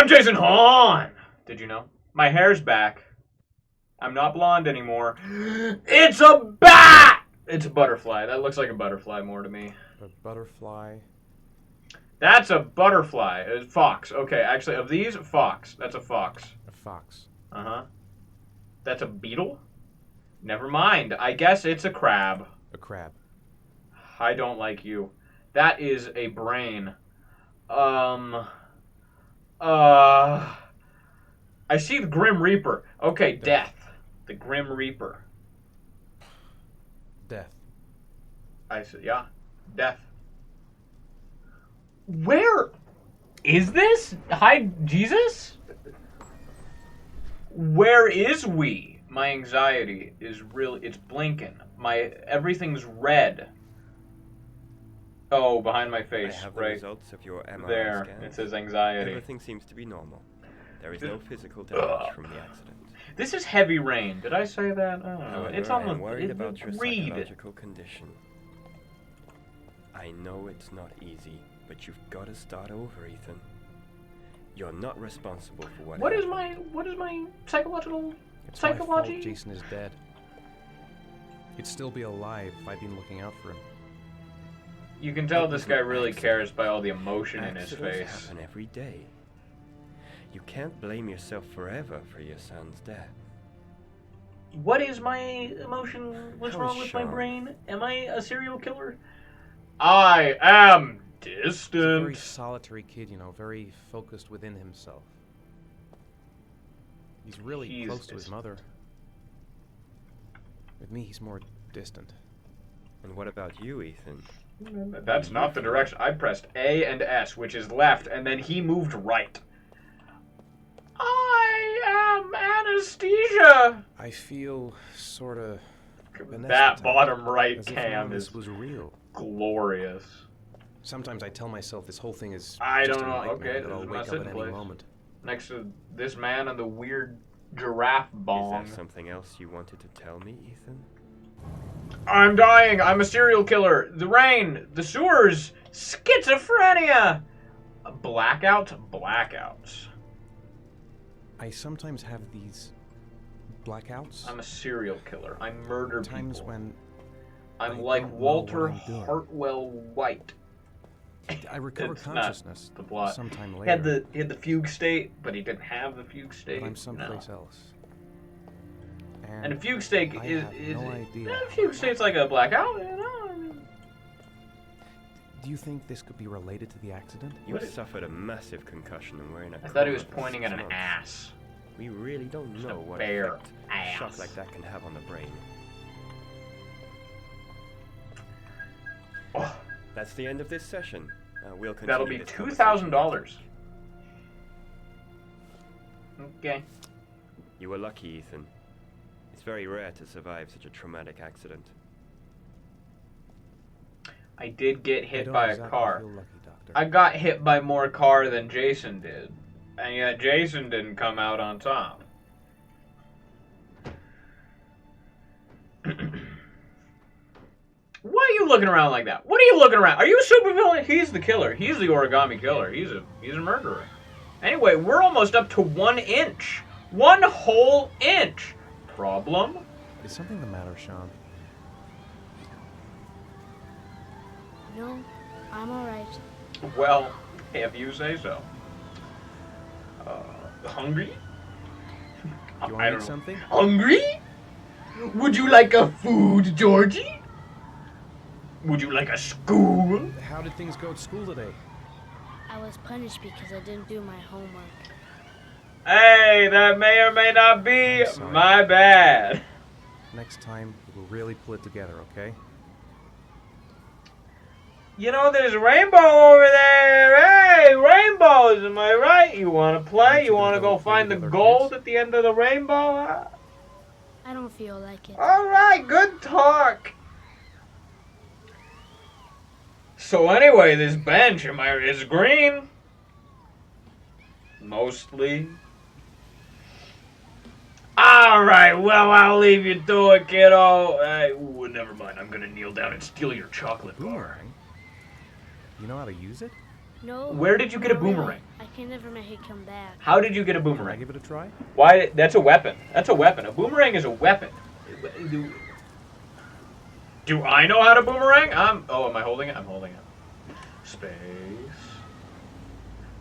I'm Jason Hahn! Did you know? My hair's back. I'm not blonde anymore. It's a bat! It's a butterfly. That looks like a butterfly more to me. A butterfly. That's a butterfly. It's fox. Okay, actually, of these, fox. That's a fox. A fox. Uh-huh. That's a beetle? Never mind. I guess it's a crab. A crab. I don't like you. That is a brain. I see the Grim Reaper. Okay, death. The Grim Reaper. Death. I see, yeah. Death. Where is this? Hi, Jesus? Where is we? My anxiety is really, it's blinking. Everything's red. Oh, behind my face, I have right the results of your MRI there. scan. It says anxiety. Everything seems to be normal. There is no physical damage from the accident. This is heavy rain. Did I say that? I don't know. However, It's on I'm the worried about your read. psychological condition. I know it's not easy, but you've got to start over, Ethan. You're not responsible for what What happened. is my psychological It's my fault psychology? Jason is dead. He'd still be alive if I'd been looking out for him. You can tell this guy really cares by all the emotion in his Accidents face. happen every day. You can't blame yourself forever for your son's death. What is my emotion? What's How wrong is with my Sean? brain? Am I a serial killer? I am He's a distant. very solitary kid, you know, very focused within himself. He's really He's close to his distant. mother. With me, he's more distant. And what about you, Ethan? That's not the direction. I pressed A and S, which is left, and then he moved right. I am anesthesia. I feel sort of That bottom right as if cam none of is this was real. glorious. Sometimes I tell myself this whole thing is I just don't a know. nightmare, Okay, that this I'll is my wake up sitting at any place. moment. Next to this man and the weird giraffe Is bong. there something else you wanted to tell me, Ethan? I'm dying. I'm a serial killer. The rain. The sewers. Schizophrenia. Blackouts. Blackouts. I sometimes have these blackouts. I'm a serial killer. I murder Times people. when I'm I like don't know Walter what I'm doing. Hartwell White. I recover It's not consciousness the plot. sometime He had later, the fugue state, but he didn't have the fugue state. but I'm No. someplace else. And a fugue state I is have no idea. A fugue state's like a blackout. You know? I mean, Do you think this could be related to the accident? You What is- suffered a massive concussion and were in a I thought he coma was for pointing 6 at an months. ass. We really don't Just a know what bare effect a ass. shock like that can have on the brain. Oh, That's the end of this session. We'll continue that'll be this $2,000. Okay. You were lucky, Ethan. It's very rare to survive such a traumatic accident. I did get I hit don't by a exactly car. feel lucky, Doctor. I got hit by more car than Jason did. And yet Jason didn't come out on top. Why are you looking around like that? What are you looking around? Are you a supervillain? He's the killer. He's the origami killer. He's a murderer. Anyway, we're almost up to 1 inch. 1 whole inch. Problem? Is something the matter, Sean? No, I'm alright. Well, if you say so. Hungry? Do you I want to don't eat know. something? Hungry? Would you like a food, Georgie? Would you like a school? How did things go at school today? I was punished because I didn't do my homework. Hey, that may or may not be I'm sorry. my bad. Next time, we'll really pull it together, okay? You know, there's a rainbow over there. Hey, rainbows, am I right? You want to play? Aren't You you want to gonna go go play find the with other gold kids? at the end of the rainbow? I don't feel like it. All right, good talk. So anyway, this bench, is green. Mostly. All right, well, I'll leave you to it, kiddo. Ooh, never mind. I'm gonna kneel down and steal your chocolate bar. Boomerang? You know how to use it? No. Where did you get a not really. boomerang? I can never make it come back. How did you get a Can I boomerang? give it a try? Why? That's a weapon. That's a weapon. A boomerang is a weapon. Do I know how to boomerang? Oh, am I holding it? I'm holding it. Space.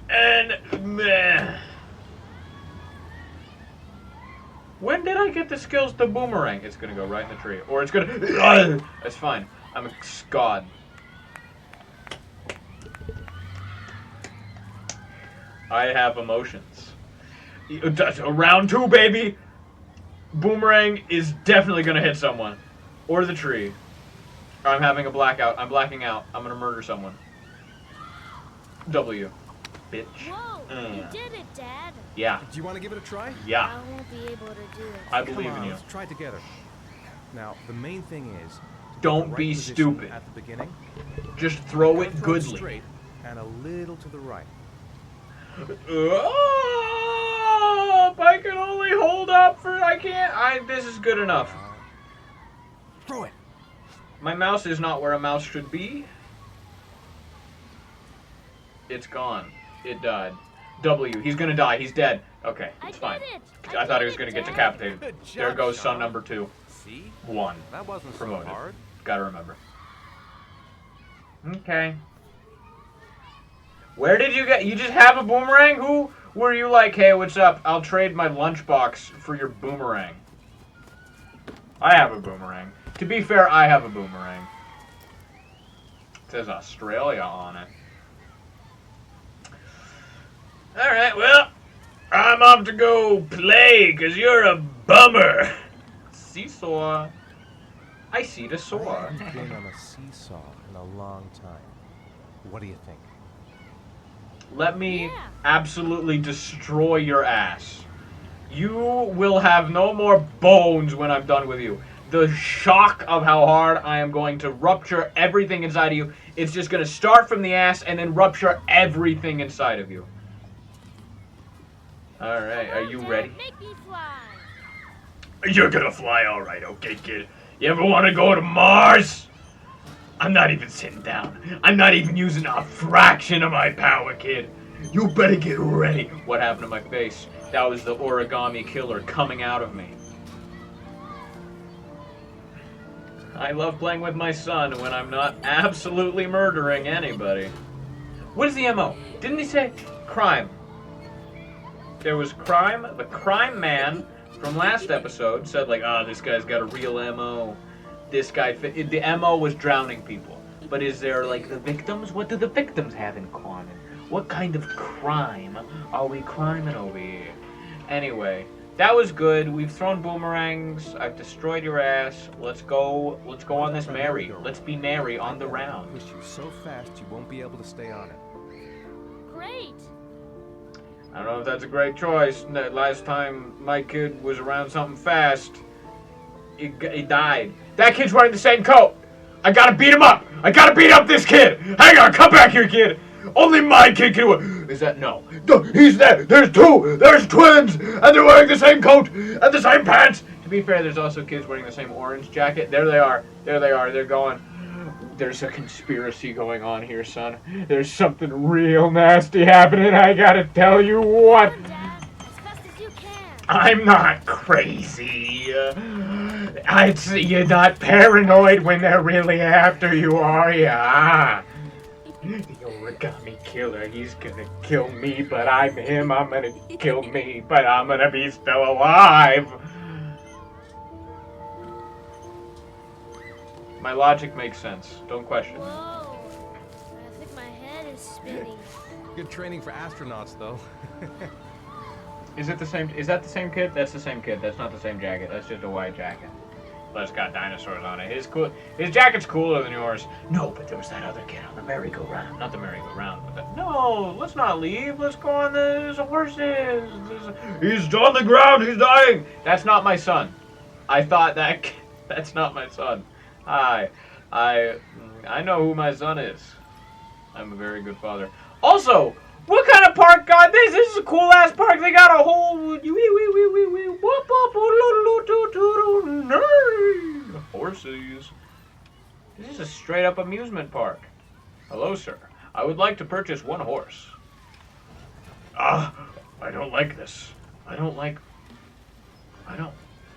And meh. When did I get the skills to boomerang? It's gonna go right in the tree, or it's gonna. That's fine. I'm a god. I have emotions. Round 2, baby. Boomerang is definitely gonna hit someone, or the tree. I'm having a blackout. I'm blacking out. I'm gonna murder someone. W. Bitch. Whoa! You did it, Dad. Yeah. Do you want to give it a try? Yeah. I won't be able to do it. I Come believe on, in you. let's try it together. Now, the main thing is to get Don't the right be position stupid. at the beginning. Just throw Gotta it throw goodly. straight and a little to the right. Oh, I can only hold up for. I can't. This is good enough. Throw it. My mouse is not where a mouse should be. It's gone. It died. W. He's gonna die. He's dead. Okay, it's fine. I thought he was gonna get decapitated. Good There job, goes son Sean. number 2. See? 1. That wasn't Promoted. so hard. Gotta remember. Okay. Where did you get? You just have a boomerang? Who were you like, hey, what's up? I'll trade my lunchbox for your boomerang. I have a boomerang. To be fair, I have a boomerang. It says Australia on it. Alright, well, I'm off to go play, because you're a bummer. Seesaw. I see the I saw. haven't been on a seesaw in a long time. What do you think? Let me Yeah. absolutely destroy your ass. You will have no more bones when I'm done with you. The shock of how hard I am going to rupture everything inside of you. It's just going to start from the ass and then rupture everything inside of you. Alright, are you ready? Make me fly. You're gonna fly alright, okay, kid? You ever want to go to Mars? I'm not even sitting down. I'm not even using a fraction of my power, kid. You better get ready. What happened to my face? That was the origami killer coming out of me. I love playing with my son when I'm not absolutely murdering anybody. What is the MO? Didn't he say crime? There was crime. The crime man from last episode said like, this guy's got a real MO. This guy, the MO was drowning people. But is there like the victims? What do the victims have in common? What kind of crime are we criming over here? Anyway, that was good. We've thrown boomerangs. I've destroyed your ass. Let's go on this merry. Let's be merry on the round. Push you so fast you won't be able to stay on it. Great. I don't know if that's a great choice. Last time my kid was around something fast, he died. That kid's wearing the same coat. I gotta beat him up. I gotta beat up this kid. Hang on, come back here, kid. Only my kid can do it. Is that no? He's there. There's 2. There's twins, and they're wearing the same coat and the same pants. To be fair, there's also kids wearing the same orange jacket. There they are. There they are. They're going. There's a conspiracy going on here, son. There's something real nasty happening. I gotta tell you what. Come on, Dad. As fast as you can. I'm not crazy. I'd say you're not paranoid when they're really after you, are ya? The origami killer, he's gonna kill me, but I'm him. I'm gonna kill me, but I'm gonna be still alive. My logic makes sense. Don't question it. Whoa. I think my head is spinning. Good training for astronauts, though. Is it the same? Is that the same kid? That's the same kid. That's not the same jacket. That's just a white jacket. But it's got dinosaurs on it. His jacket's cooler than yours. No, but there was that other kid on the merry-go-round. Not the merry-go-round, but the... No, let's not leave. Let's go on the horses. He's on the ground. He's dying. That's not my son. I thought that... That's not my son. I know who my son is. I'm a very good father. Also, what kind of park got this? This is a cool ass park. They got a whole horses. This is a straight up amusement park. Hello, sir. I would like to purchase 1 horse. Ah, I don't like this. I don't.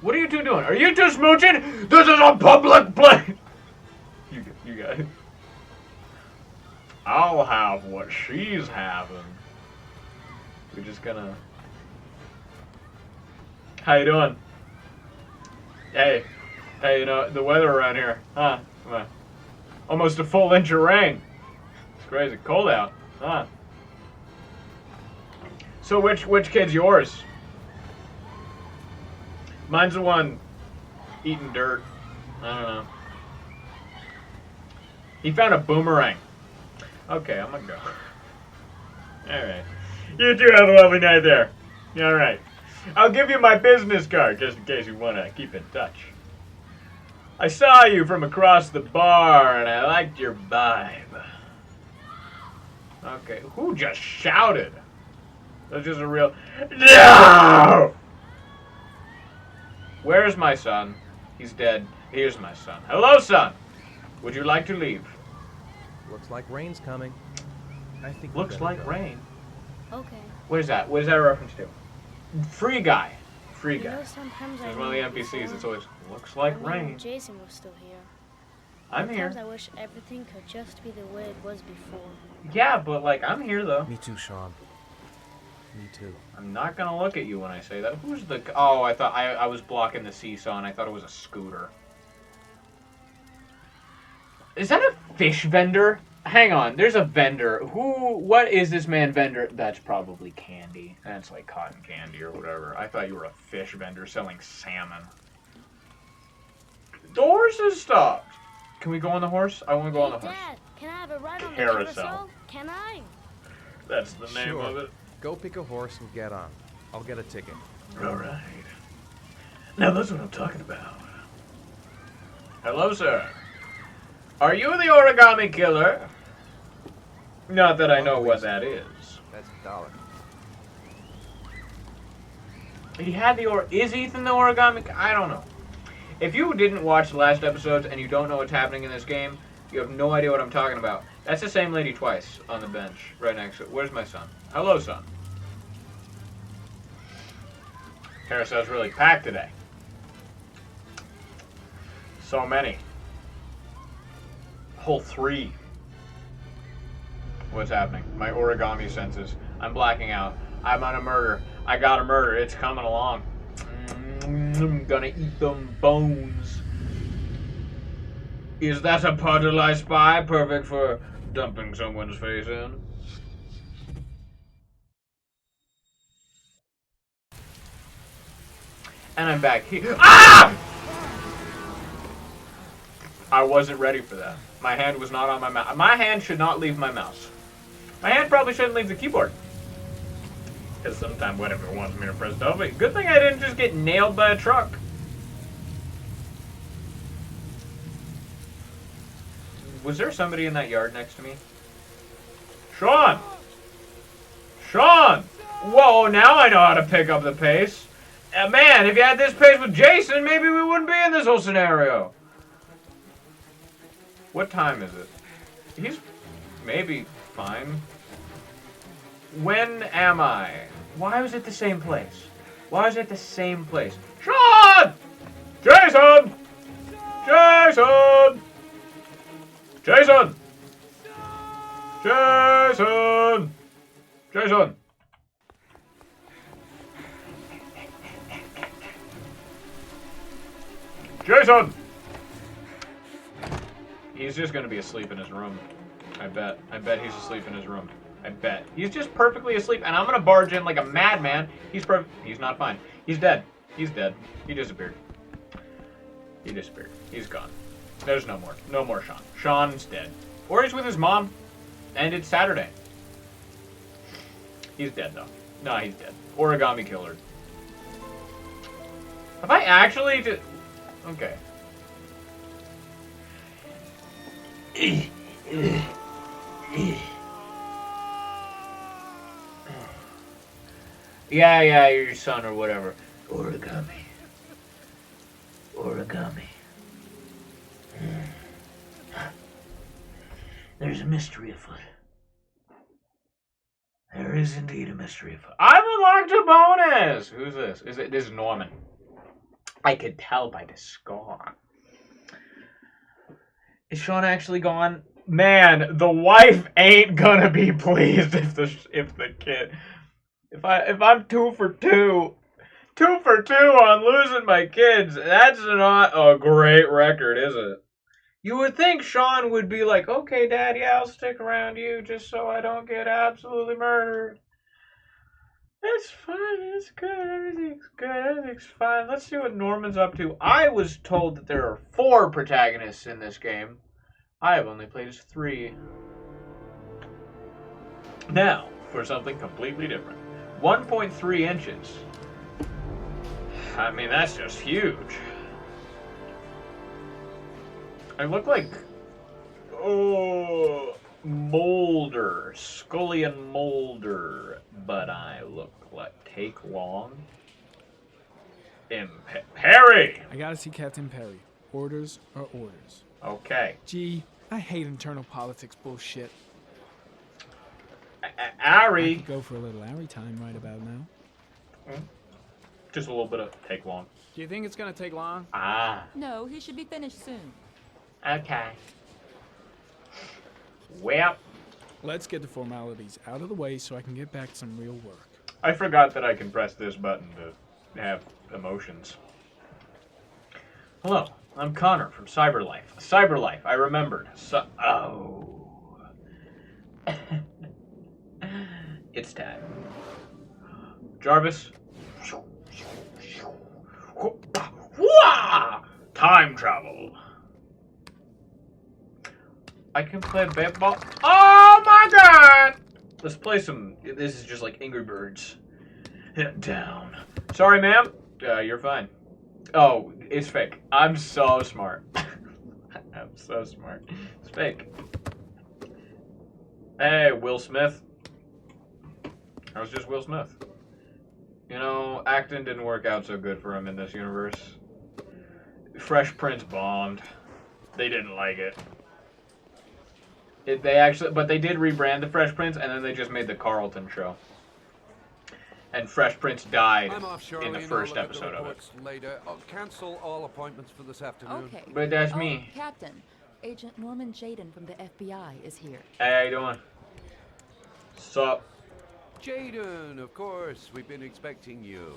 What are you two doing? Are you two smooching? This is a public place. You guys. I'll have what she's having. We're just gonna. How you doing? Hey, you know the weather around here, huh? Come on. Almost a full inch of rain. It's crazy. Cold out, huh? So which kid's yours? Mine's the one eating dirt. I don't know. He found a boomerang. Okay, I'm gonna go. Alright. You two have a lovely night there. Alright. I'll give you my business card just in case you want to keep in touch. I saw you from across the bar and I liked your vibe. Okay, who just shouted? That's just a real... No! Where's my son? He's dead. Here's my son. Hello, son. Would you like to leave? Looks like rain's coming. I think Looks like rain. Okay. What is that? What is that a reference to? Free guy. Free You guy. know, sometimes I There's one of the wonder NPCs. before- It's always looks like I mean, rain. Jason was still here. I'm here. Sometimes I wish everything could just be the way it was before. Yeah, but like I'm here though. Me too, Sean. Me too. I'm not gonna look at you when I say that. Who's the? Oh, I thought I was blocking the seesaw and I thought it was a scooter. Is that a fish vendor? Hang on, there's a vendor. What is this man vendor? That's probably candy. That's like cotton candy or whatever. I thought you were a fish vendor selling salmon. The horse has stopped. Can we go on the horse? I want to go on the horse. Dad, can I have a ride on the Carousel. carousel? Can I? That's the name Sure. of it. Go pick a horse and get on. I'll get a ticket. All right. Now that's what I'm talking about. Hello, sir. Are you the origami killer? Not that I know what that is. That's $1. He had is Ethan the origami? I don't know. If you didn't watch the last episodes and you don't know what's happening in this game, you have no idea what I'm talking about. That's the same lady twice on the bench, right next to it. Where's my son? Hello, son. Carousel's really packed today. So many. Whole 3. What's happening? My origami senses. I'm blacking out. I'm on a murder. I got a murder. It's coming along. I'm gonna eat them bones. Is that a puddle I spy? Perfect for dumping someone's face in. And I'm back here. Ah! I wasn't ready for that. My hand was not on my mouse. My hand should not leave my mouse. My hand probably shouldn't leave the keyboard. Because sometimes whatever it wants me to press W. Good thing I didn't just get nailed by a truck. Was there somebody in that yard next to me? Sean! Sean! Whoa, now I know how to pick up the pace. Man, if you had this pace with Jason, maybe we wouldn't be in this whole scenario. What time is it? He's maybe fine. When am I? Why was it the same place? Why is it the same place? Sean! Jason! Jason! Jason! Jason! Jason! Jason! He's just gonna be asleep in his room. I bet. I bet he's asleep in his room. I bet. He's just perfectly asleep, and I'm gonna barge in like a madman. He's not fine. He's dead. He's dead. He disappeared. He disappeared. He's gone. There's no more. No more Sean. Sean's dead. Or he's with his mom. And it's Saturday. He's dead, though. No, he's dead. Origami killer. Have I actually just... Okay. Yeah, you're your son or whatever. Origami. Origami. There's a mystery afoot. There is indeed a mystery. I've unlocked a bonus! Who's this? This is Norman. I could tell by the scar. Is Sean actually gone? Man, the wife ain't gonna be pleased if the kid... If I'm 2 for 2... 2 for 2 on losing my kids, that's not a great record, is it? You would think Sean would be like, okay, Dad, yeah, I'll stick around you just so I don't get absolutely murdered. It's fine, it's good, everything's fine. Let's see what Norman's up to. I was told that there are 4 protagonists in this game. I have only played as 3. Now, for something completely different. 1.3 inches. I mean, that's just huge. I look like, Mulder, Scully and Mulder, but I look like Take Long. Perry! I gotta see Captain Perry. Orders are orders. Okay. Gee, I hate internal politics bullshit. I Ari. could go for a little Ari time right about now. Just a little bit of Take Long. Do you think it's gonna take long? Ah. No, he should be finished soon. Okay. Well. Let's get the formalities out of the way so I can get back to some real work. I forgot that I can press this button to have emotions. Hello, I'm Connor from Cyberlife. Cyberlife, I remembered. It's time. Jarvis. Time travel. I can play baseball. Oh my god! Let's play some. This is just like Angry Birds. Hit down. Sorry, ma'am. You're fine. Oh, it's fake. I'm so smart. I'm so smart. It's fake. Hey, Will Smith. I was just Will Smith. You know, acting didn't work out so good for him in this universe. Fresh Prince bombed. They didn't like it. But they did rebrand the Fresh Prince, and then they just made the Carlton show. And Fresh Prince died in the first episode of it. Later. I'll cancel all appointments for this afternoon. Okay. But that's me. Captain, Agent Norman Jaden from the FBI is here. Hey, how you doing? Sup? Jaden, of course. We've been expecting you.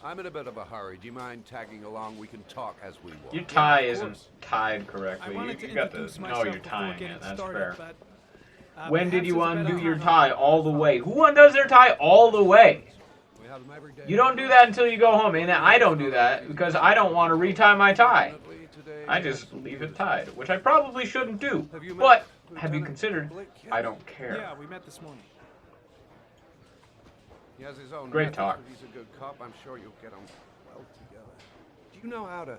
I'm in a bit of a hurry. Do you mind tagging along? We can talk as we walk. Your tie of isn't course. tied correctly. I wanted to You got introduce to myself know you're before tying getting it. That's started, fair. but, When did perhaps you it's better undo your on- tie all the way? Who undoes their tie all the way? We have them every day. You don't do that until you go home, and I don't do that because I don't want to retie my tie. I just leave it tied, which I probably shouldn't do. But have you considered? I don't care. Yeah, we met this morning. He has his own Great methods, talk. but he's a good cop. I'm sure you'll get on well together. Do you know how to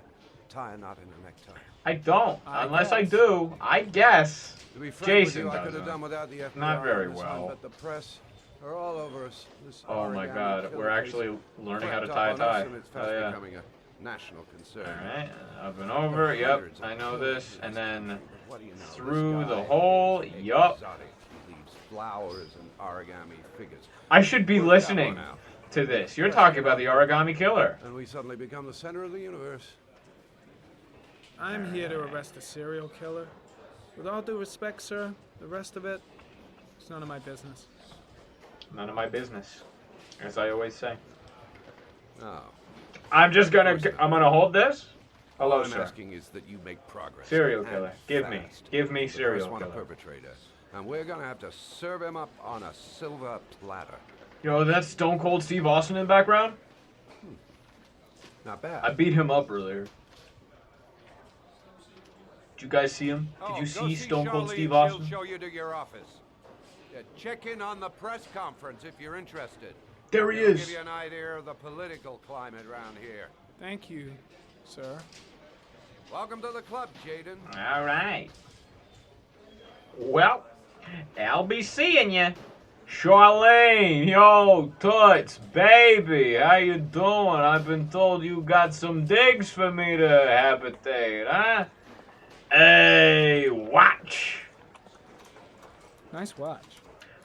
tie a knot in a necktie? I don't. I Unless I guess. do. I guess. To be frank Jason with you, I could doesn't. have done without the FBI. Not very on this one, well. But the press are all over us. This Oh my origami god, killer we're case actually learning how to crept tie a up on us, tie. and it's Oh fast yeah. becoming a national concern. Alright, up and over, yep, I know this, and then But what do you know? This through the guy hole, is yup. exotic. He leaves flowers and origami figures. I should be Work that listening one out. to this. You're talking about the origami killer. And we suddenly become the center of the universe. I'm here to arrest a serial killer. With all due respect, sir, the rest of it, it's none of my business. None of my business, as I always say. Oh. I'm gonna hold this. All Hello, I'm sir. asking is that you make progress. Serial and killer. Give me The serial first one a killer. perpetrator. And we're gonna have to serve him up on a silver platter. Yo, that's Stone Cold Steve Austin in the background. Not bad. I beat him up earlier. Did you guys see him? Did Oh, you go see Stone Cold Charlene. Steve Austin? She'll show you to your office. Yeah, check in on the press conference if you're interested. There he It'll is. give you an idea of the political climate around here. Thank you, sir. Welcome to the club, Jaden. All right. Well, I'll be seeing you. Charlene, yo, Toots, baby, how you doing? I've been told you got some digs for me to habitate, huh? Hey, watch. Nice watch.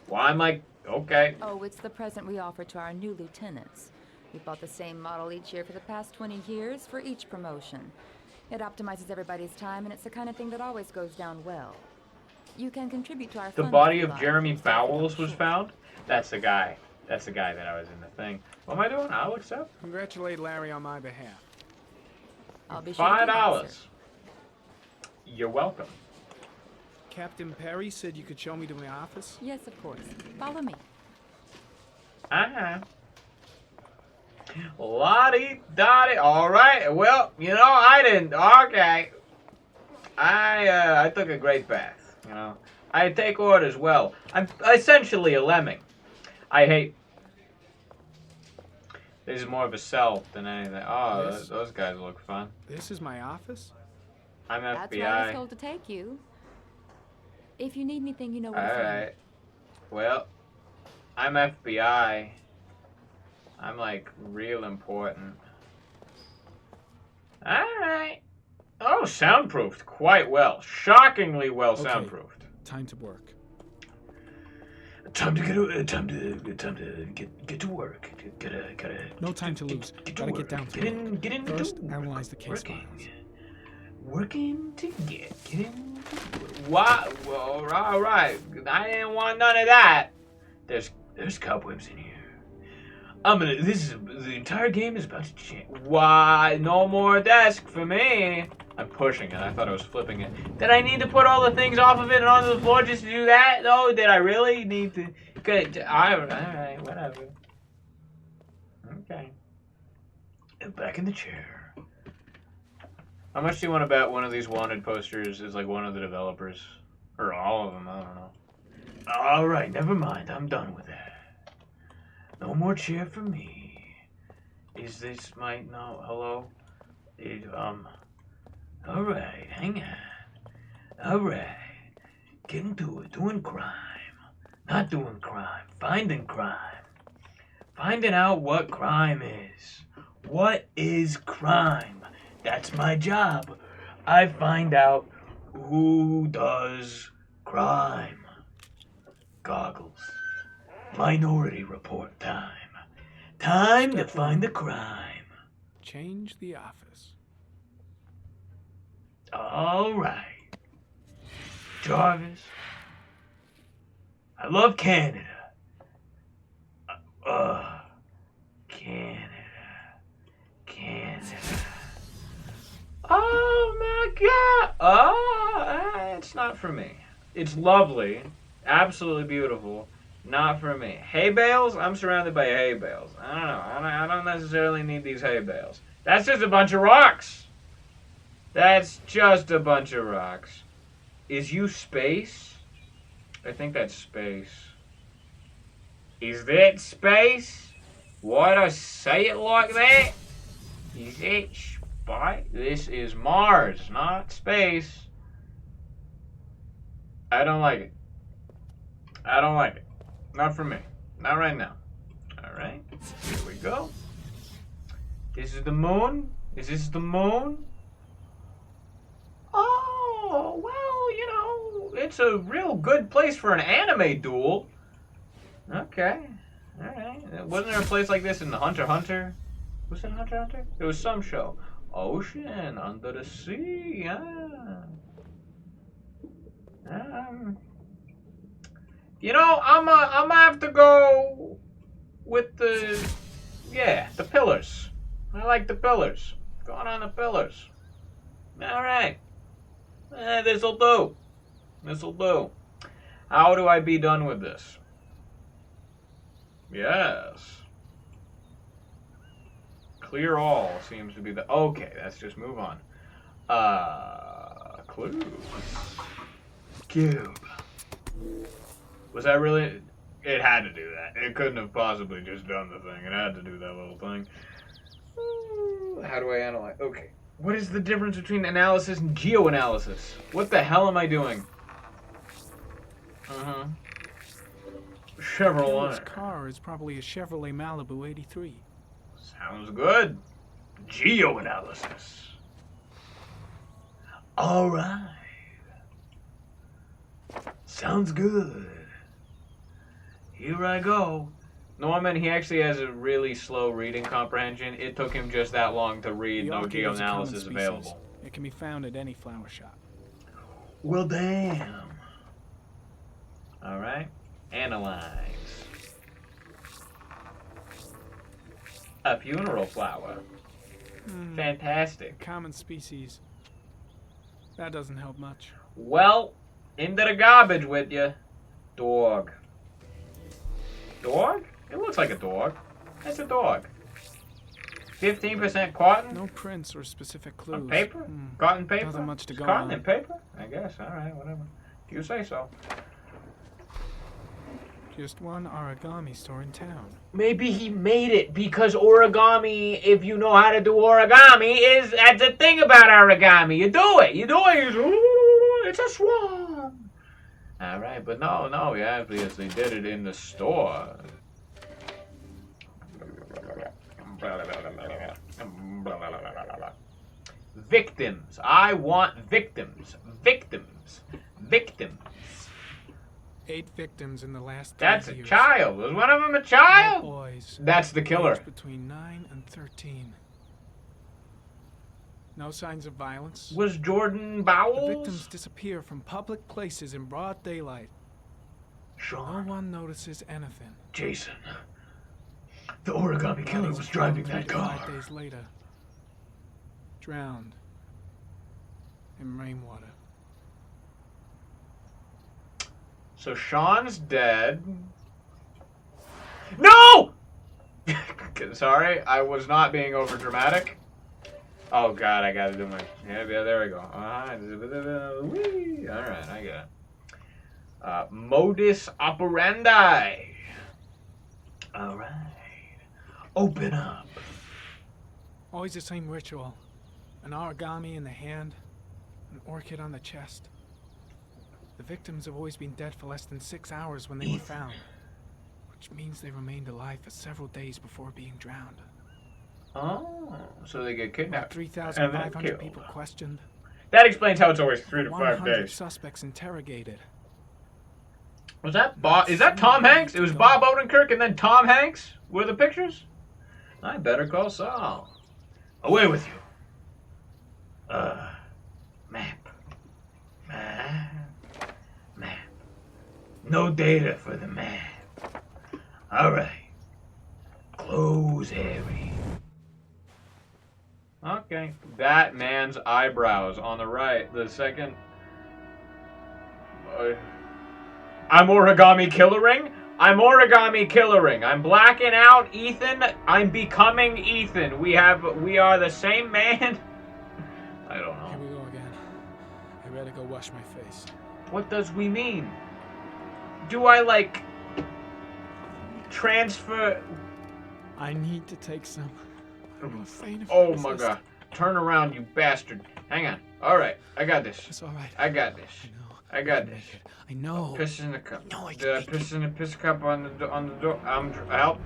Well, I'm like Okay. Oh, it's the present we offer to our new lieutenants. We've bought the same model each year for the past 20 years for each promotion. It optimizes everybody's time, and it's the kind of thing that always goes down well. You can contribute to our The fund body if you of like, Jeremy instead of Bowles feeling was short. found. That's the guy. That's the guy that I was in the thing. What am I doing? I'll accept. Congratulate Larry on my behalf. I'll be sure to do that, $5. sir. You're welcome. Captain Perry said you could show me to my office. Yes, of course. Follow me. Uh-huh. Lottie-dottie. All right. Well, you know, I didn't. Okay. I took a great bath, you know. I take orders well. I'm essentially a lemming. I hate... This is more of a cell than anything. Oh, This? those guys look fun. This is my office? I'm That's where I was FBI. told to take you. If you need anything, you know where to find me. Alright. Well, I'm FBI. I'm like real important. Alright. Oh, soundproofed quite well. Shockingly well Okay. soundproofed. Time to work. Time to get to work. Gotta. No time to lose. Get to Gotta work. get down to Get work. in. Get in. First, analyze the case Working. files. Working to get in. What? Well, all right. I didn't want none of that. There's cobwebs in here. The entire game is about to change. Why? No more desk for me. I'm pushing it. I thought I was flipping it. Did I need to put all the things off of it and onto the floor just to do that? No, did I really need to? Good. Alright, whatever. Okay. Back in the chair. How much do you want to bet one of these wanted posters is like one of the developers? Or all of them, I don't know. Alright, never mind. I'm done with that. No more chair for me. Is this my... No, hello? Alright, hang on. Alright. Getting to it. Doing crime. Not doing crime. Finding crime. Finding out what crime is. What is crime? That's my job. I find out who does crime. Goggles. Minority Report time. Time to find the crime. Change the office. All right. Jarvis. I love Canada. Canada. Oh my God. Oh, it's not for me. It's lovely. Absolutely beautiful. Not for me. Hay bales? I'm surrounded by hay bales. I don't know. I don't necessarily need these hay bales. That's just a bunch of rocks. That's just a bunch of rocks. Is you space? I think that's space. Is that space? Why'd I say it like that? Is it space? This is Mars, not space. I don't like it. I don't like it. Not for me. Not right now. Alright. Here we go. This is the moon. Is this the moon? Oh, well, you know, it's a real good place for an anime duel. Okay. Alright. Wasn't there a place like this in the Hunter x Hunter? Was it Hunter x Hunter? It was some show. Ocean, under the sea, yeah. You know, I'm gonna have to go with the pillars. I like the pillars. Going on the pillars. Alright. This'll do. This'll do. How do I be done with this? Yes. Clear all seems to be the... Okay, let's just move on. Clue. Cube. Was that really... It had to do that. It couldn't have possibly just done the thing. It had to do that little thing. How do I analyze? Okay. What is the difference between analysis and geoanalysis? What the hell am I doing? Killer's Chevrolet. car is probably a Chevrolet Malibu 83. Sounds good. Geoanalysis. All right. Sounds good. Here I go. Norman, he actually has a really slow reading comprehension. It took him just that long to read The no orchid is a common geoanalysis species. available. It can be found at any flower shop. Well, damn. All right. Analyze. A funeral flower. Fantastic. Common species. That doesn't help much. Well, into the garbage with you. Dog. Dog? It looks like a dog. That's a dog. 15% cotton? No prints or specific clues. On paper? Cotton paper? Nothing much to go Cotton on. and paper? I guess. All right, whatever. If you say so. Just one origami store in town. Maybe he made it because origami, if you know how to do origami, that's the thing about origami. You do it. It's a swan. All right, but no, he obviously did it in the store. Victims. I want victims. Victims. 8 victims in the last 3 That's years. a child. Was one of them a All child? boys. That's the killer. Aged between 9 and 13. No signs of violence. Was Jordan The Bowles? victims disappear from public places in broad daylight. No Sean. one notices anything. Jason. The origami killer Bodies was are driving found that 3 to 5 car. days later. Drowned. In rainwater. So Sean's dead. No! Sorry, I was not being over dramatic. Oh god, I gotta do my. Yeah, there we go. Alright, I get it. Modus operandi. Alright. Open up. Always the same ritual. An origami in the hand, an orchid on the chest. The victims have always been dead for less than 6 hours when they were found, which means they remained alive for several days before being drowned. Oh, so they get kidnapped. 3,500 people questioned. That explains how it's always 3 to 5 100 days. suspects interrogated. Was that Bob? Is that Tom Hanks? It was Bob Odenkirk and then Tom Hanks were the pictures? I better call Saul. Away with you. Map. No data for the map. Alright. Close area. Okay. That man's eyebrows on the right. The second... I'm origami killering? I'm origami killering. I'm blacking out Ethan. I'm becoming Ethan. We are the same man. I don't know. Here we go again. I better go wash my face. What does we mean? Do I like transfer? I need to take some. I'm gonna faint if I Oh my resist. god. Turn around, you bastard. Hang on. Alright, I got this. It's alright. I got this. I know. I got can this. make it. I know. Piss in the cup. No, I Did I can't. piss in the cup on the door? Help.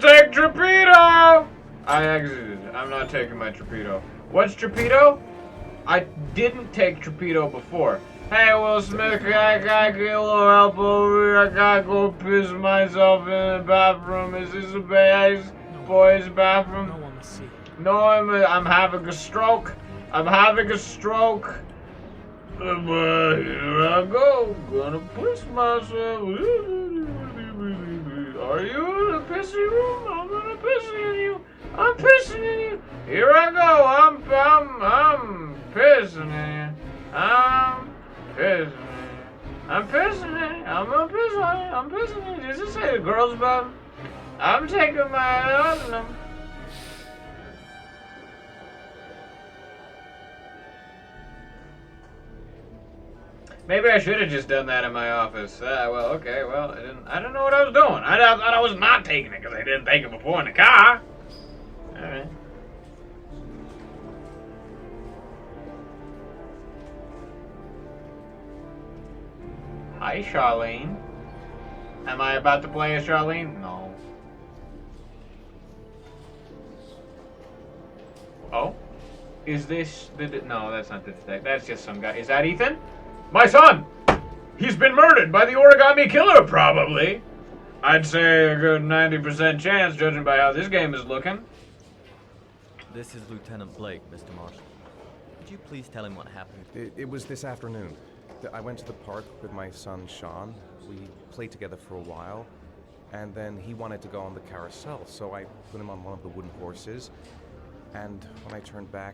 Take Trapedo! I exited. I'm not taking my Trapedo. What's Trapedo? I didn't take Trapedo before. Hey, Will Smith, I gotta get a little help over here. I gotta go piss myself in the bathroom. Is this a boys' bathroom? No one will see. No, I'm having a stroke. I'm having a stroke. But here I go. Gonna piss myself. Are you in a pissy room? I'm gonna piss in you. I'm pissing in you. Here I go. I'm pissing in you. I'm pissing in you. I'm pissing in you. I'm gonna piss on you. I'm pissing in you. Does it say the girl's bathroom? I'm taking my husband. Maybe I should have just done that in my office. Well, okay, well, I didn't know what I was doing. I thought I was not taking it because I didn't take it before in the car. Alright. Hi, Charlene. Am I about to play as Charlene? No. Oh? Is this the... No, that's not the detective. That's just some guy. Is that Ethan? My son! He's been murdered by the origami killer, probably. I'd say a good 90% chance, judging by how this game is looking. This is Lieutenant Blake, Mr. Marshall. Could you please tell him what happened? It was this afternoon. I went to the park with my son, Sean. We played together for a while, and then he wanted to go on the carousel, so I put him on one of the wooden horses, and when I turned back,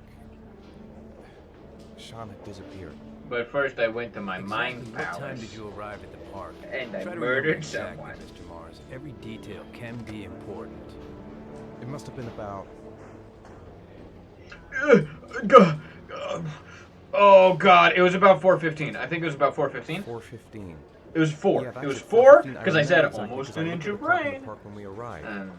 Sean had disappeared. But first I went to my mind What time palace. did you arrive at the park? And I Try to murdered remember exactly, someone. Mr. Mars. Every detail can be important. It must have been about... Oh god, it was about 4:15. I think it was about 4:15. 4:15. It was 4. Yeah, that's It was at 4 4:15. because I said remember exactly, almost 'cause I an looked inch at of the clock in rain. the park when we arrived. And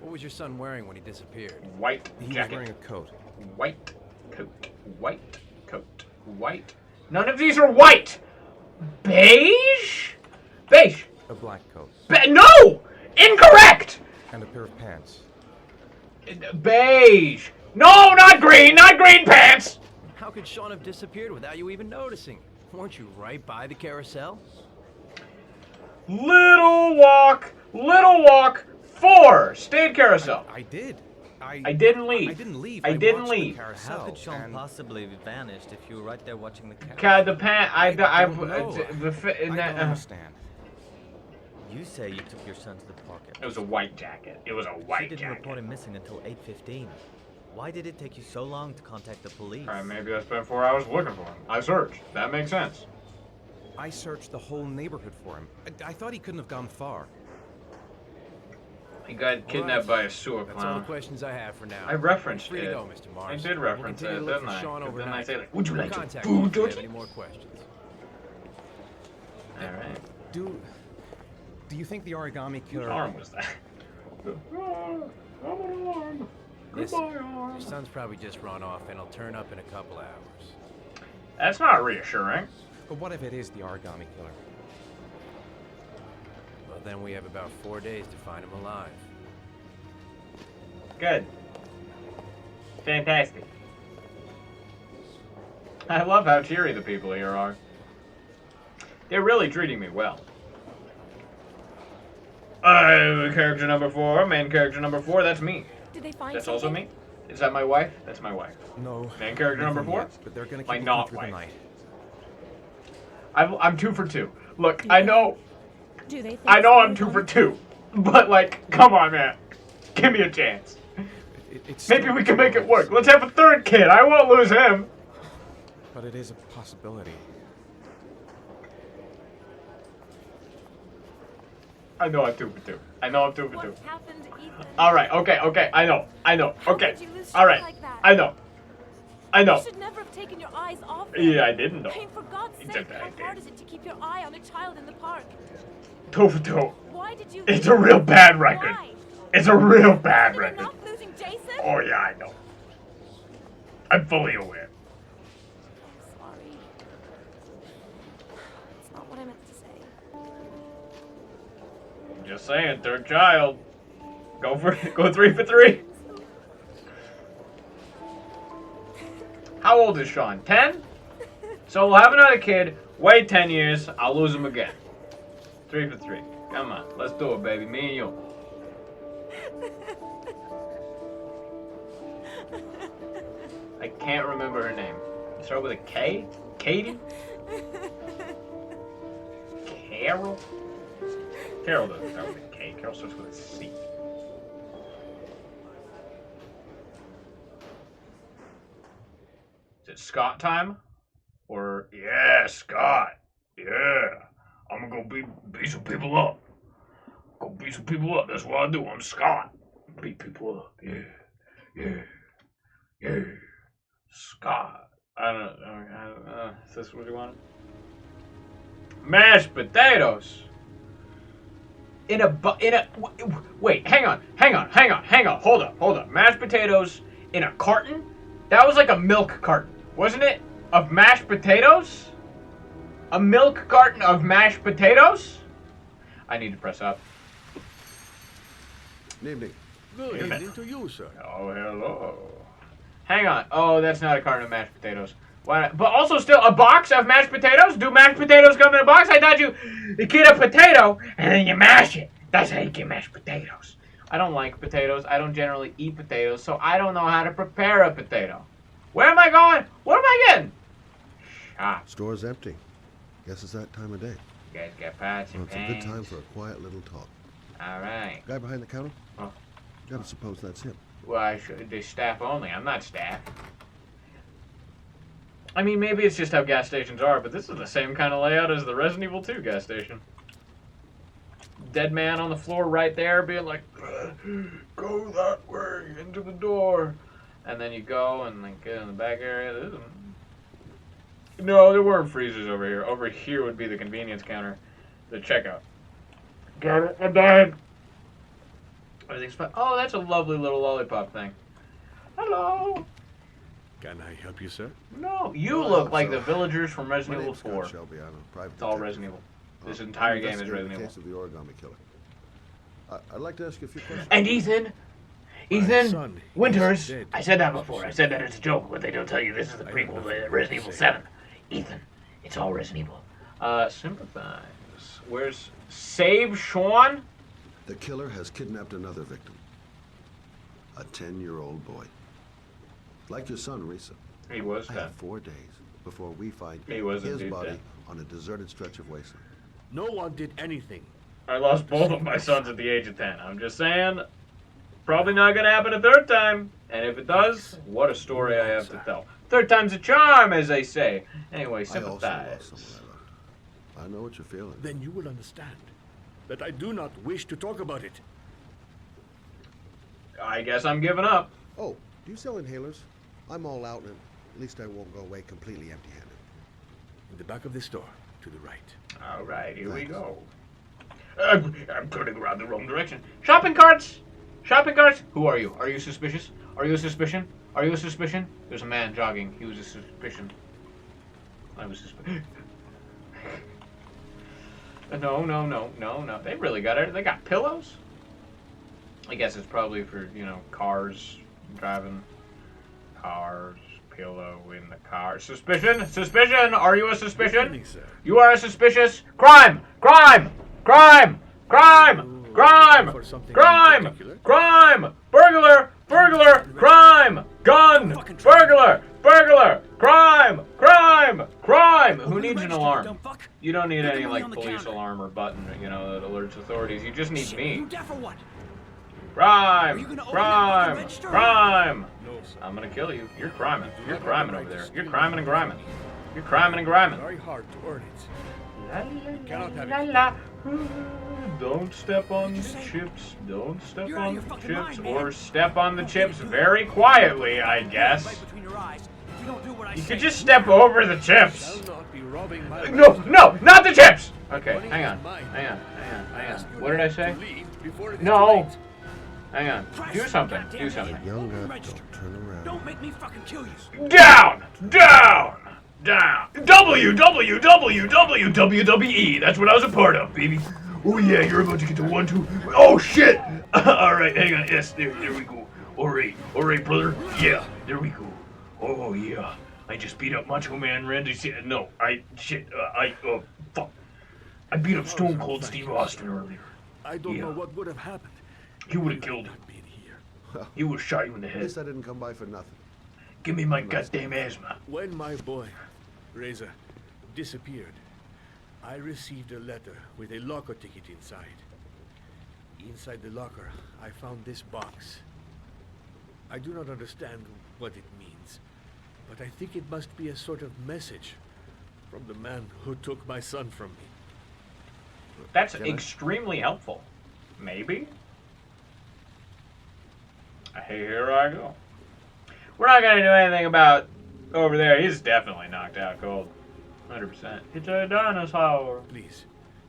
What was your son wearing when he disappeared? white He was jacket. wearing a coat. White coat. White coat. White. None of these are white. Beige? Beige. A black coat. No! Incorrect! And a pair of pants. Beige. No, not green. Not green pants. How could Sean have disappeared without you even noticing? Weren't you right by the carousel? Little walk. 4. Stayed carousel. I did. I didn't leave. I didn't leave. I didn't watched leave. The carousel, How could Sean and possibly have vanished if you were right there watching the carousel? God, the pant. I don't know. The I don't understand. You say you took your son to the park. It was a white jacket. It was a She white didn't report jacket. him missing until 8:15. Why did it take you so long to contact the police? Alright, maybe I spent 4 hours looking for him. I searched. That makes sense. I searched the whole neighborhood for him. I thought he couldn't have gone far. He got kidnapped by a sewer That's all the clown. questions I have for now. I referenced Free to it. go, Mr. Mars. I did reference we'll it, continue to look didn't for I? Sean 'Cause then I overnight. say, like, would you We'll like some contact food, you if you have Georgie? any more questions. Alright. Do you think the origami Whose killer... arm was that? I'm an arm. Listen, Goodbye, arm. your son's probably just run off and he'll turn up in a couple hours. That's not reassuring. But what if it is the origami killer? Well, then we have about 4 days to find him alive. Good. Fantastic. I love how cheery the people here are. They're really treating me well. Character number 4, main character number 4, that's me. Did they find That's something? also me. Is that my wife? That's my wife. No. Main character number nothing 4? yet, but they're gonna keep My looking not through wife. the night. I'm 2 for 2. Look, I know Do they think I know I'm something 2 for funny? 2. But like, come on, man. Give me a chance. It's Maybe still we can make it too work. early, Let's have a 3rd kid. I won't lose him. But it is a possibility. I know I'm 2 for 2. I know I'm 2 for 2. What happened, Ethan? Alright, okay, I know. How Okay. could you lose Alright. Sean like that? I know. You should never have taken your eyes off him. Yeah, I didn't know. I mean, for God's sake, Except that I how hard is it to keep your eye on a child in the park? 2 for 2. Why did you It's leave a real him? bad record. Why? It's a real bad Is it record. enough losing Jason? Oh yeah, I know. I'm fully aware. I'm sorry. It's not what I meant to say. Just saying, 3rd child. Go 3 for 3. How old is Sean? 10? So we'll have another kid, wait 10 years, I'll lose him again. 3 for 3. Come on, let's do it, baby. Me and you. I can't remember her name. Start with a K? Katie? Carol? Carol doesn't start with a K. Carol starts with a C. Is it Scott time? Or, yeah, Scott. Yeah. I'm gonna go beat some people up. Go beat some people up. That's what I do. I'm Scott. Beat people up. Yeah. Yeah. Yeah. Scott. I don't know. Is this what you want? Mashed potatoes. Wait, hang on. Hold up. Mashed potatoes in a carton? That was like a milk carton, wasn't it? Of mashed potatoes? A milk carton of mashed potatoes? I need to press up. Evening. Good evening to you, sir. Oh, hello. Hang on. Oh, that's not a carton of mashed potatoes. Why? But also still a box of mashed potatoes? Do mashed potatoes come in a box? I thought you get a potato and then you mash it. That's how you get mashed potatoes. I don't like potatoes. I don't generally eat potatoes, so I don't know how to prepare a potato. Where am I going? What am I getting? Shop. Store's empty. Guess it's that time of day. Guys get pots and Well, it's a good time for a quiet little talk. All right. Guy behind the counter? Oh. Gotta suppose that's him. Well, I should do staff only. I'm not staff. I mean, maybe it's just how gas stations are, but this is the same kind of layout as the Resident Evil 2 gas station. Dead man on the floor right there being like, go that way, into the door. And then you go and then get in the back area. No, there weren't freezers over here. Over here would be the convenience counter, the checkout. Got it, I'm dying. Everything's fine. Oh, that's a lovely little lollipop thing. Hello. Can I help you, sir? No, you look like the villagers from Resident Evil 4. Shelby. I'm a private It's all detective. Resident Evil. This entire I'm game is investigating Resident the Evil. case of the origami killer. I'd like to ask you a few questions. And Ethan, son Winters, is dead. I said that before. I said that as a joke, but they don't tell you this is the prequel to Resident Evil 7. Ethan, it's all Resident Evil. Sympathize. Where's Save Sean? The killer has kidnapped another victim. A 10-year-old boy. Like your son, Risa. He was I dead. have 4 days before we find He was his indeed body dead. on a deserted stretch of wasteland. No one did anything. I lost both of my sons at the age of 10. I'm just saying, probably not going to happen a third time. And if it does, what a story I have to tell. Third time's a charm, as they say. Anyway, I also sympathize. lost someone I loved. I know what you're feeling. Then you will understand that I do not wish to talk about it. I guess I'm giving up. Oh, do you sell inhalers? I'm all out, and at least I won't go away completely empty-handed. In the back of this store, to the right. All right, here we Thanks. go. I'm turning around the wrong direction. Shopping carts! Shopping carts! Who are you? Are you suspicious? Are you a suspicion? Are you a suspicion? There's a man jogging. He was a suspicion. I was suspicious. No. They really got it. They got pillows? I guess it's probably for, you know, cars, driving cars, pillow in the car. Suspicion? Suspicion! Are you a suspicion? You are a suspicious crime! Crime! Crime! Crime! Crime! Crime! Crime! Burglar! Burglar! Crime! Gun! Burglar! Burglar! Crime! Crime! Crime! Who needs an alarm? You don't need any, like, police alarm or button, you know, that alerts authorities. You just need me. Crime! Crime! Crime! I'm gonna kill you. You're criming. You're criming over there. You're criming and griming. You're criming and griming. Very hard to earn it. Cannot have La it. la. Don't step on the chips. Don't step on the chips. Or step on the chips very quietly, I guess. You could just step over the chips. Shall not be robbing my No, no, not the chips! Okay, hang on. What did I say? No. Hang on. Do something. Do something. Young up, don't turn around. Don't make me fucking kill you. Down! Down! Down! WWE! That's what I was a part of, baby. Oh yeah, you're about to get to 1, 2. Oh shit! Alright, hang on. Yes, there we go. Alright, brother. Yeah, there we go. Oh yeah. I just beat up Macho Man Randy. No, fuck. I beat up Stone Cold Steve Austin earlier. I don't know what would have happened. He would have killed him. Been here. He would have shot you in the At head. least I didn't come by for nothing. Give me my goddamn asthma. When my boy, Reza, disappeared, I received a letter with a locker ticket inside. Inside the locker, I found this box. I do not understand what it means, but I think it must be a sort of message from the man who took my son from me. That's extremely helpful. Maybe? Here I go. We're not going to do anything about over there. He's definitely knocked out cold. 100%. It's a dinosaur. Please,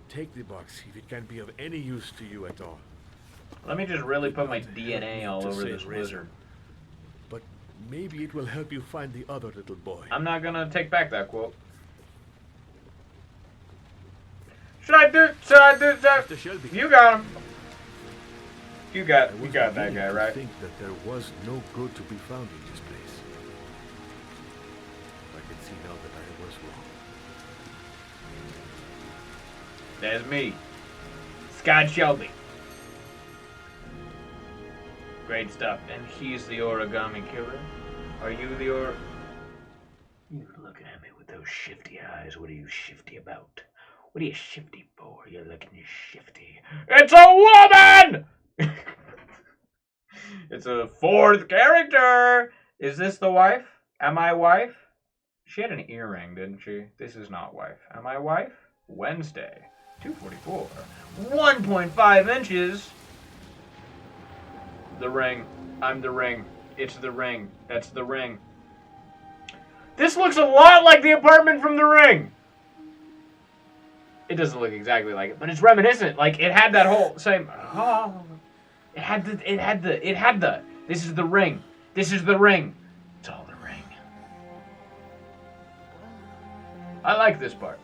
take the box if it can be of any use to you at all. Let me just really put my DNA all To over save this Reza. lizard. But maybe it will help you find the other little boy. I'm not going to take back that quote. Should I do that? Mr. Shelby. You got him. You I got was that beginning guy, to right? think that there was no good to be found in this place. I can he felt that I was wrong. That's me, Scott Shelby. Great stuff. And he's the origami killer. Are you the You looking at me with those shifty eyes. What are you shifty about? What are you shifty for? You're looking shifty. It's a woman! It's a fourth character. Is this the wife? Am I wife? She had an earring, didn't she? This is not wife. Am I wife? Wednesday. 244. 1.5 inches. The ring. I'm the ring. It's the ring. That's the ring. This looks a lot like the apartment from The Ring. It doesn't look exactly like it, but it's reminiscent. Like, it had that whole same... Oh, it had the... This is the ring. This is the ring. It's all the ring. I like this part.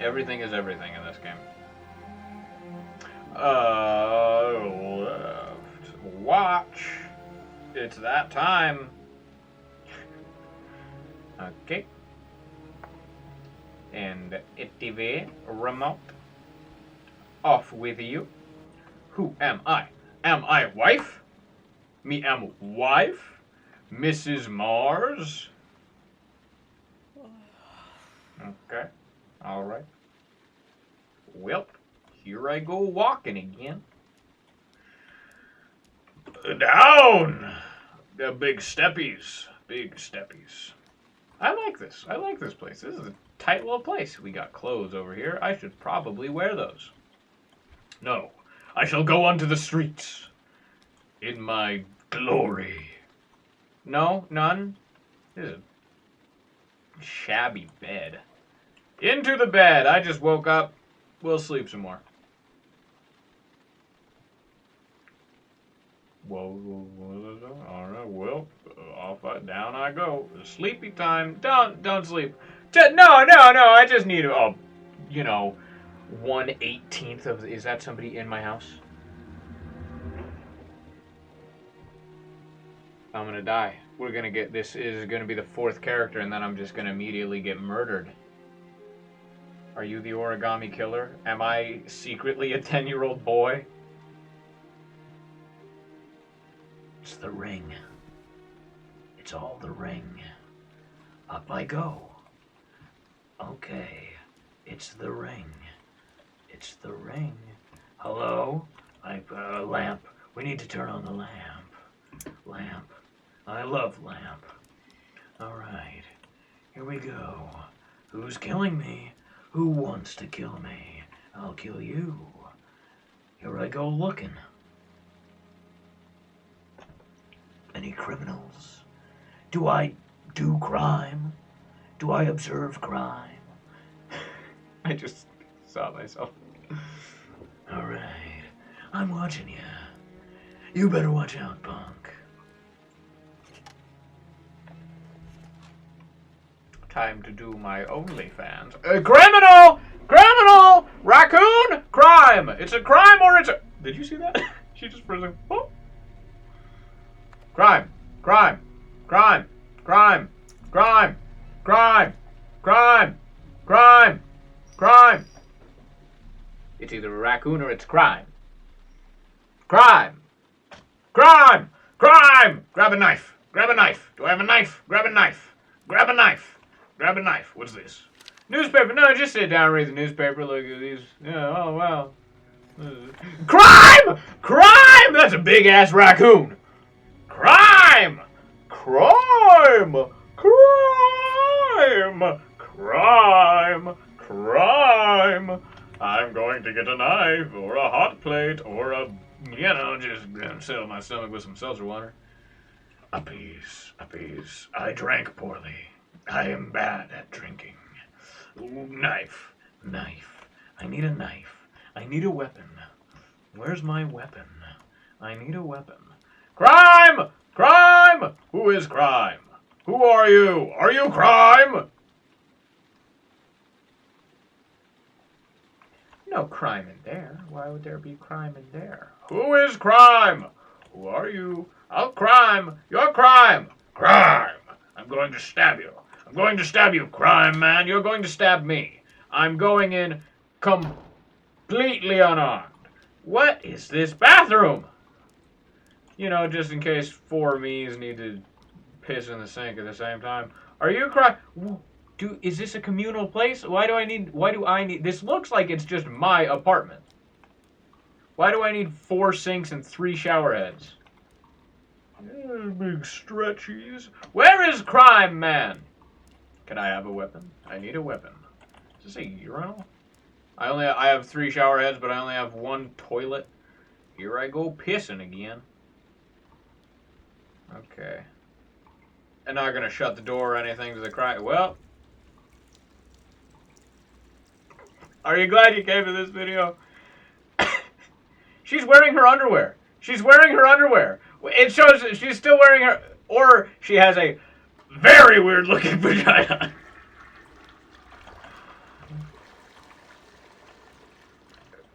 Everything is everything in this game. Left. Watch. It's that time. Okay. And TV remote. Off with you. Who am I? Am I wife? Me am wife? Mrs. Mars? Okay. Alright. Well, here I go walking again. Down! The big steppies. Big steppies. I like this. I like this place. This is a tight little place. We got clothes over here. I should probably wear those. No. I shall go onto the streets. In my glory. No? None? This is a shabby bed. Into the bed. I just woke up. We'll sleep some more. Whoa. All right. Well, down I go. Sleepy time. Don't sleep. No. I just need 1/18 of. Is that somebody in my house? I'm gonna die. We're gonna get. This is gonna be the fourth character, and then I'm just gonna immediately get murdered. Are you the origami killer? Am I secretly a 10-year-old boy? It's the ring. It's all the ring. Up I go. Okay. It's the ring. It's the ring. Hello? Lamp. We need to turn on the lamp. Lamp. I love lamp. Alright. Here we go. Who's killing me? Who wants to kill me? I'll kill you. Here I go looking. Any criminals? Do I do crime? Do I observe crime? I just saw myself. Alright. I'm watching you. You better watch out, punk. Time to do my OnlyFans. Criminal! Criminal! Raccoon! Crime! It's a crime or it's a... Did you see that? She just presumed... Oh. Crime! Crime! Crime! Crime! Crime! Crime! Crime! Crime! Crime! It's either a raccoon or it's crime. Crime! Crime! Crime! Grab a knife! Grab a knife! Do I have a knife? Grab a knife! Grab a knife! Grab a knife. What's this? Newspaper. No, just sit down and read the newspaper. Look at these. Yeah, oh, wow. Crime! Crime! That's a big-ass raccoon. Crime! Crime! Crime! Crime! Crime! I'm going to get a knife or a hot plate or a, just fill my stomach with some seltzer water. Appease. I drank poorly. I am bad at drinking. Knife. I need a knife. I need a weapon. Where's my weapon? I need a weapon. Crime! Crime! Who is crime? Who are you? Are you crime? No crime in there. Why would there be crime in there? Who is crime? Who are you? Oh, crime! You're crime! Crime! I'm going to stab you. I'm going to stab you, crime man. You're going to stab me. I'm going in completely unarmed. What is this bathroom? You know, just in case 4 me's need to piss in the sink at the same time. Are you crime? Is this a communal place? Why do I need, this looks like it's just my apartment. Why do I need 4 sinks and 3 shower heads? Big stretchies. Where is crime man? Can I have a weapon? I need a weapon. Is this a urinal? I have 3 shower heads, but I only have 1 toilet. Here I go pissing again. Okay. I'm not gonna shut the door or anything to the crime. Well, are you glad you came to this video? She's wearing her underwear. She's wearing her underwear. It shows that she's still wearing her, or she has a very weird looking vagina.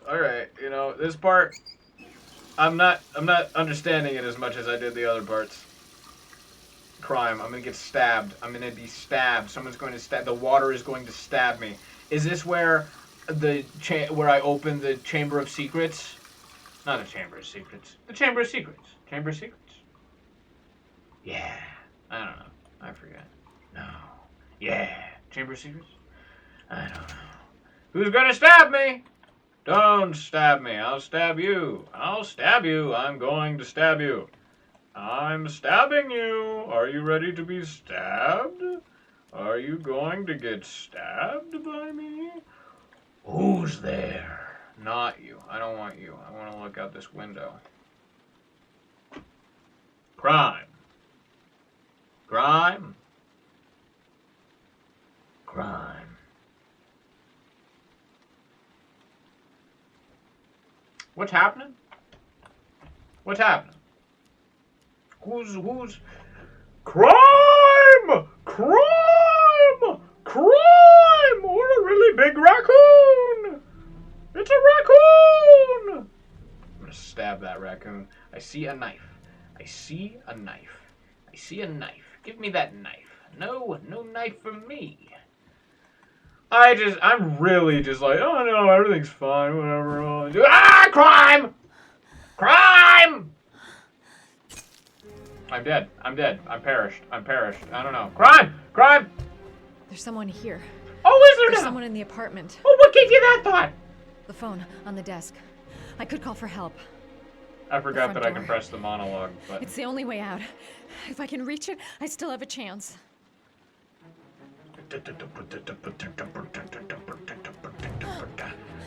Alright, you know, this part, I'm not understanding it as much as I did the other parts. Crime, I'm gonna get stabbed. I'm gonna be stabbed. Someone's going to stab, the water is going to stab me. Is this where where I open the Chamber of Secrets? Not the Chamber of Secrets. The Chamber of Secrets. Chamber of Secrets? Yeah. I don't know. I forget. No. Yeah. Chamber of Secrets? I don't know. Who's gonna stab me? Don't stab me. I'll stab you. I'll stab you. I'm going to stab you. I'm stabbing you. Are you ready to be stabbed? Are you going to get stabbed by me? Who's there? Not you. I don't want you. I want to look out this window. Crime. Crime. Crime. What's happening? What's happening? Who's crime? Crime! Crime! Or a really big raccoon! It's a raccoon! I'm gonna stab that raccoon. I see a knife. I see a knife. I see a knife. Give me that knife. No knife for me. I'm really just like, oh no, everything's fine, whatever. Ah, crime! Crime! I'm dead. I'm dead. I'm perished. I'm perished. I don't know. Crime! Crime! There's someone here. Oh, is there There's now? someone in the apartment. Oh, what gave you that thought? The phone on the desk. I could call for help. I forgot that I can door. press the monologue button. It's the only way out. If I can reach it, I still have a chance.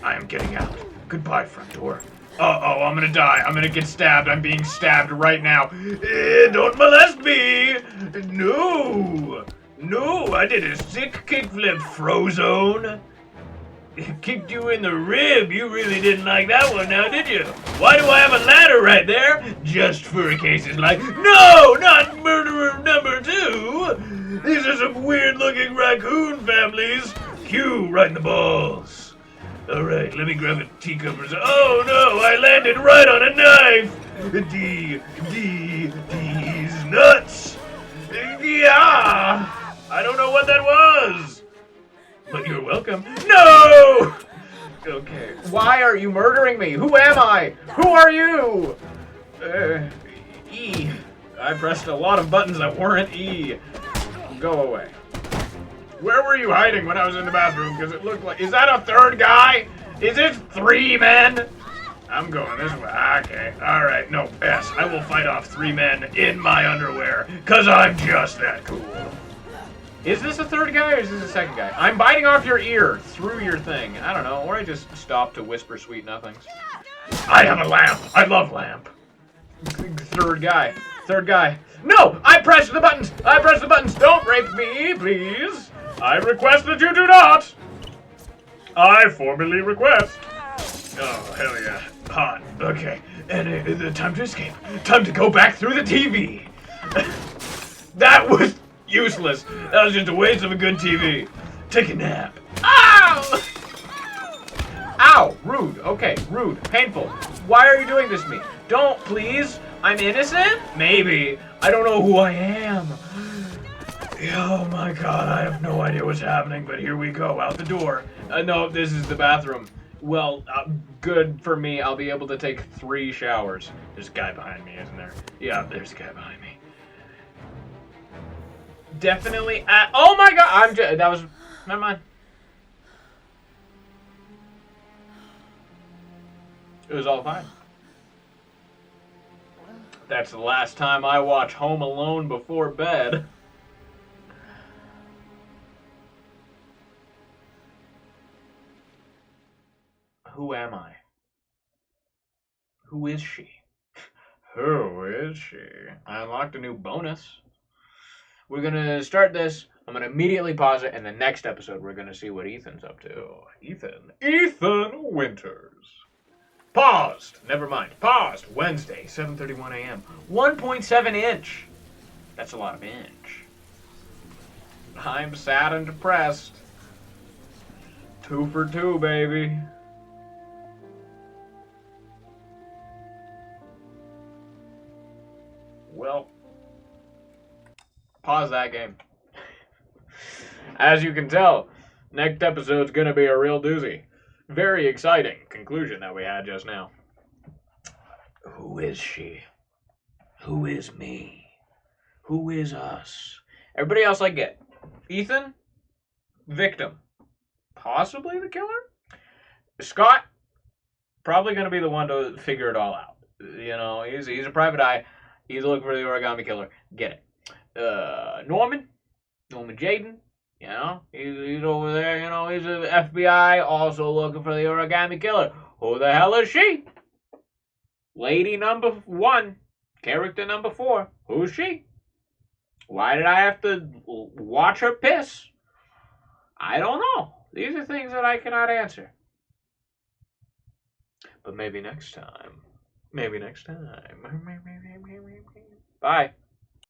I am getting out. Goodbye, front door. Uh-oh, I'm gonna die. I'm gonna get stabbed. I'm being stabbed right now. Don't molest me! No! No, I did a sick kickflip, Frozone. Kicked you in the rib. You really didn't like that one now, did you? Why do I have a ladder right there? Just for cases like, no, not murderer number 2. These are some weird-looking raccoon families. Q, right in the balls. All right, let me grab a teacup or so. Oh no, I landed right on a knife. D's nuts. Yeah. I don't know what that was. But you're welcome. No! Okay. Why are you murdering me? Who am I? Who are you? E. I pressed a lot of buttons that weren't E. Go away. Where were you hiding when I was in the bathroom? Because it looked like... Is that a third guy? Is it 3 men? I'm going this way. Okay. Alright. No. Yes. I will fight off 3 men in my underwear. Because I'm just that cool. Is this a third guy or is this a second guy? I'm biting off your ear through your thing. I don't know. Or I just stop to whisper sweet nothings. I have a lamp. I love lamp. Third guy. Third guy. No! I pressed the buttons! I pressed the buttons! Don't rape me, please! I request that you do not! I formally request. Oh, hell yeah. Hot. Okay. And time to escape. Time to go back through the TV. That was... useless. That was just a waste of a good TV. Take a nap. Ow! Ow! Rude. Okay, rude. Painful. Why are you doing this to me? Don't, please. I'm innocent? Maybe. I don't know who I am. Oh my god, I have no idea what's happening, but here we go, out the door. No, this is the bathroom. Well, good for me. I'll be able to take 3 showers. There's a guy behind me, isn't there? Yeah, there's a guy behind me. Definitely. Oh my god! That was. Never mind. It was all fine. That's the last time I watch Home Alone before bed. Who am I? Who is she? Who is she? I unlocked a new bonus. We're gonna start this. I'm gonna immediately pause it, and the next episode we're gonna see what Ethan's up to. Ethan Winters. Paused. Never mind. Paused. Wednesday, 7:31 a.m. 1.7 inch. That's a lot of inch. I'm sad and depressed. 2 for 2, baby. Well, pause that game. As you can tell, next episode's gonna be a real doozy. Very exciting conclusion that we had just now. Who is she? Who is me? Who is us? Everybody else I get. Ethan, victim. Possibly the killer? Scott, probably gonna be the one to figure it all out. You know, he's a private eye. He's looking for the origami killer. Get it. Norman Jaden, you know, he's over there, you know, he's an FBI, also looking for the origami killer. Who the hell is she? Lady number 1, character number 4, who's she? Why did I have to watch her piss? I don't know. These are things that I cannot answer. But maybe next time. Maybe next time. Bye.